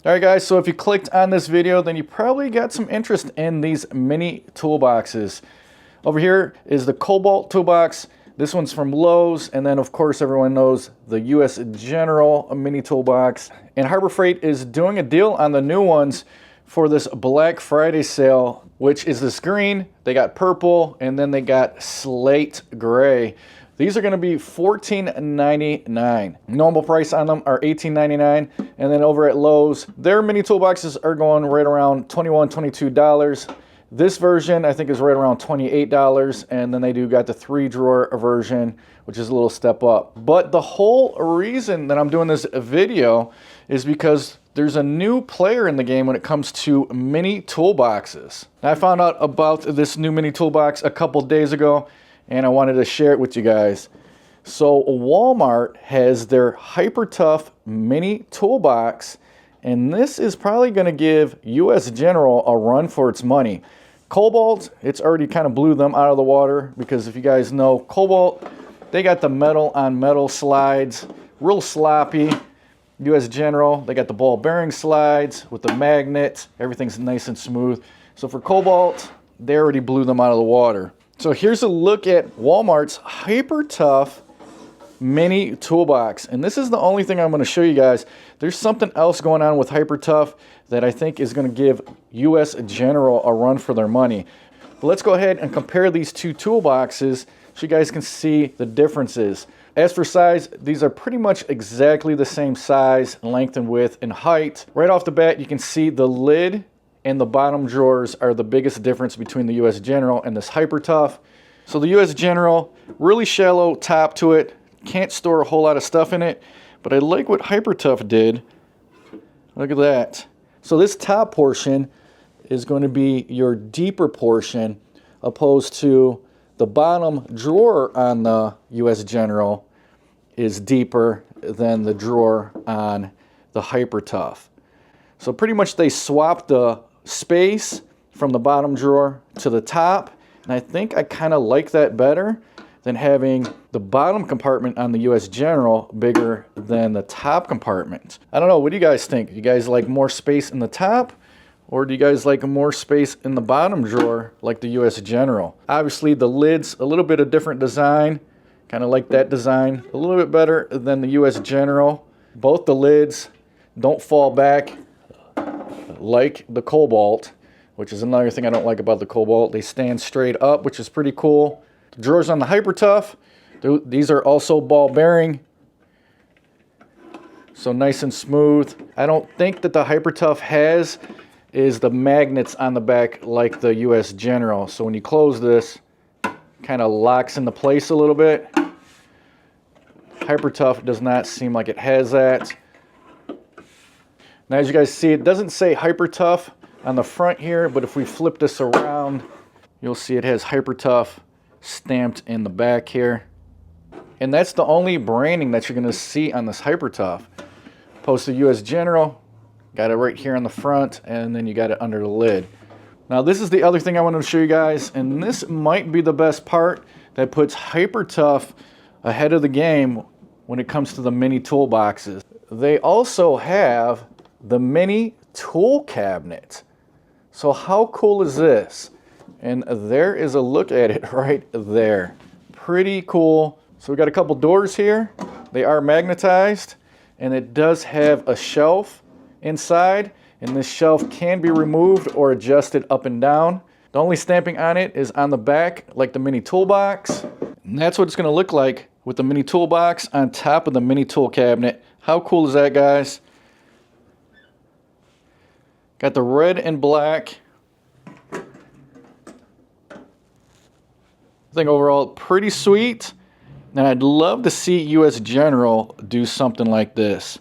All right guys, so if you clicked on this video, then you probably got some interest in these mini toolboxes. Over here is the Cobalt toolbox. This one's from Lowe's, and then of course everyone knows the US General mini toolbox. And Harbor Freight is doing a deal on the new ones for this Black Friday sale, which is this green, they got purple, and then they got slate gray. These are going to be $14.99. Normal price on them are $18.99. And then over at Lowe's, their mini toolboxes are going right around $21, $22. This version I think is right around $28. And then they do got the 3-drawer version, which is a little step up. But the whole reason that I'm doing this video is because there's a new player in the game when it comes to mini toolboxes. I found out about this new mini toolbox a couple days ago, and I wanted to share it with you guys. So Walmart has their HyperTough mini toolbox, and this is probably going to give US General a run for its money. Cobalt, it's already kind of blew them out of the water, because if you guys know Cobalt, they got the metal on metal slides, real sloppy. US General, they got the ball bearing slides with the magnet, everything's nice and smooth. So for Cobalt, they already blew them out of the water. So here's a look at Walmart's HyperTough mini toolbox. And this is the only thing I'm going to show you guys. There's something else going on with HyperTough that I think is going to give US General a run for their money. But let's go ahead and compare these two toolboxes so you guys can see the differences. As for size, these are pretty much exactly the same size, length and width and height. Right off the bat, you can see the lid and the bottom drawers are the biggest difference between the US General and this HyperTough. So the US General, really shallow top to it, can't store a whole lot of stuff in it, but I like what HyperTough did. Look at that. So this top portion is going to be your deeper portion, opposed to the bottom drawer on the US General is deeper than the drawer on the HyperTough. So pretty much they swapped the space from the bottom drawer to the top, and I think I kind of like that better than having the bottom compartment on the US General bigger than the top compartment. I don't know, what do you guys think? You guys like more space in the top, or do you guys like more space in the bottom drawer like the US General? Obviously the lid's a little bit of different design, kind of like that design, a little bit better than the US General. Both the lids don't fall back like the Cobalt, which is another thing I don't like about the Cobalt. They stand straight up, which is pretty cool. The drawers on the HyperTough, these are also ball bearing, so nice and smooth. I don't think that the HyperTough has is the magnets on the back like the US General. So when you close this, kind of locks into place a little bit. HyperTough does not seem like it has that. Now as you guys see, it doesn't say HyperTough on the front here, but if we flip this around, you'll see it has HyperTough stamped in the back here. And that's the only branding that you're going to see on this HyperTough. Opposed to US General, got it right here on the front, and then you got it under the lid. Now this is the other thing I wanted to show you guys, and this might be the best part that puts HyperTough ahead of the game when it comes to the mini toolboxes. They also have the mini tool cabinet. So how cool is this? And there is a look at it right there. Pretty cool. So we got a couple doors here. They are magnetized, and it does have a shelf inside, and this shelf can be removed or adjusted up and down. The only stamping on it is on the back, like the mini toolbox. And that's what it's going to look like with the mini toolbox on top of the mini tool cabinet. How cool is that, guys? Got the red and black. I think overall pretty sweet. And I'd love to see US General do something like this.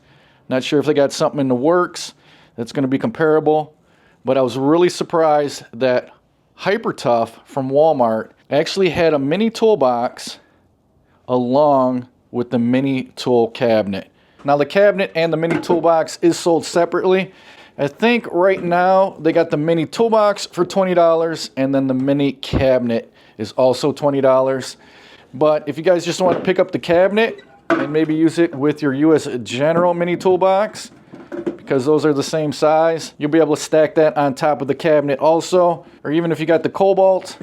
Not sure if they got something in the works that's going to be comparable, but I was really surprised that HyperTough from Walmart actually had a mini toolbox along with the mini tool cabinet. Now the cabinet and the mini toolbox is sold separately. I think right now they got the mini toolbox for $20, and then the mini cabinet is also $20. But if you guys just want to pick up the cabinet and maybe use it with your US General mini toolbox, because those are the same size. You'll be able to stack that on top of the cabinet also, or even if you got the Cobalt,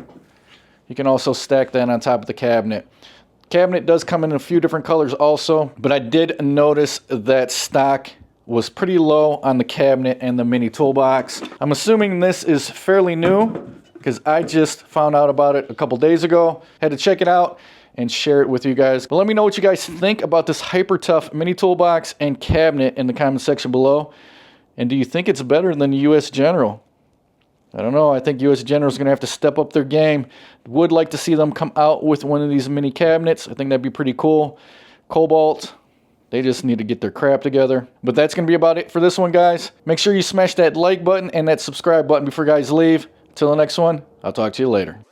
you can also stack that on top of the cabinet. Cabinet does come in a few different colors also, but I did notice that stock was pretty low on the cabinet and the mini toolbox. I'm assuming this is fairly new because I just found out about it a couple days ago. Had to check it out and share it with you guys. But let me know what you guys think about this HyperTough mini toolbox and cabinet in the comment section below. And do you think it's better than the US General? I don't know. I think US General is going to have to step up their game. Would like to see them come out with one of these mini cabinets. I think that'd be pretty cool. Cobalt, they just need to get their crap together. But that's going to be about it for this one, guys. Make sure you smash that like button and that subscribe button before you guys leave. Till the next one, I'll talk to you later.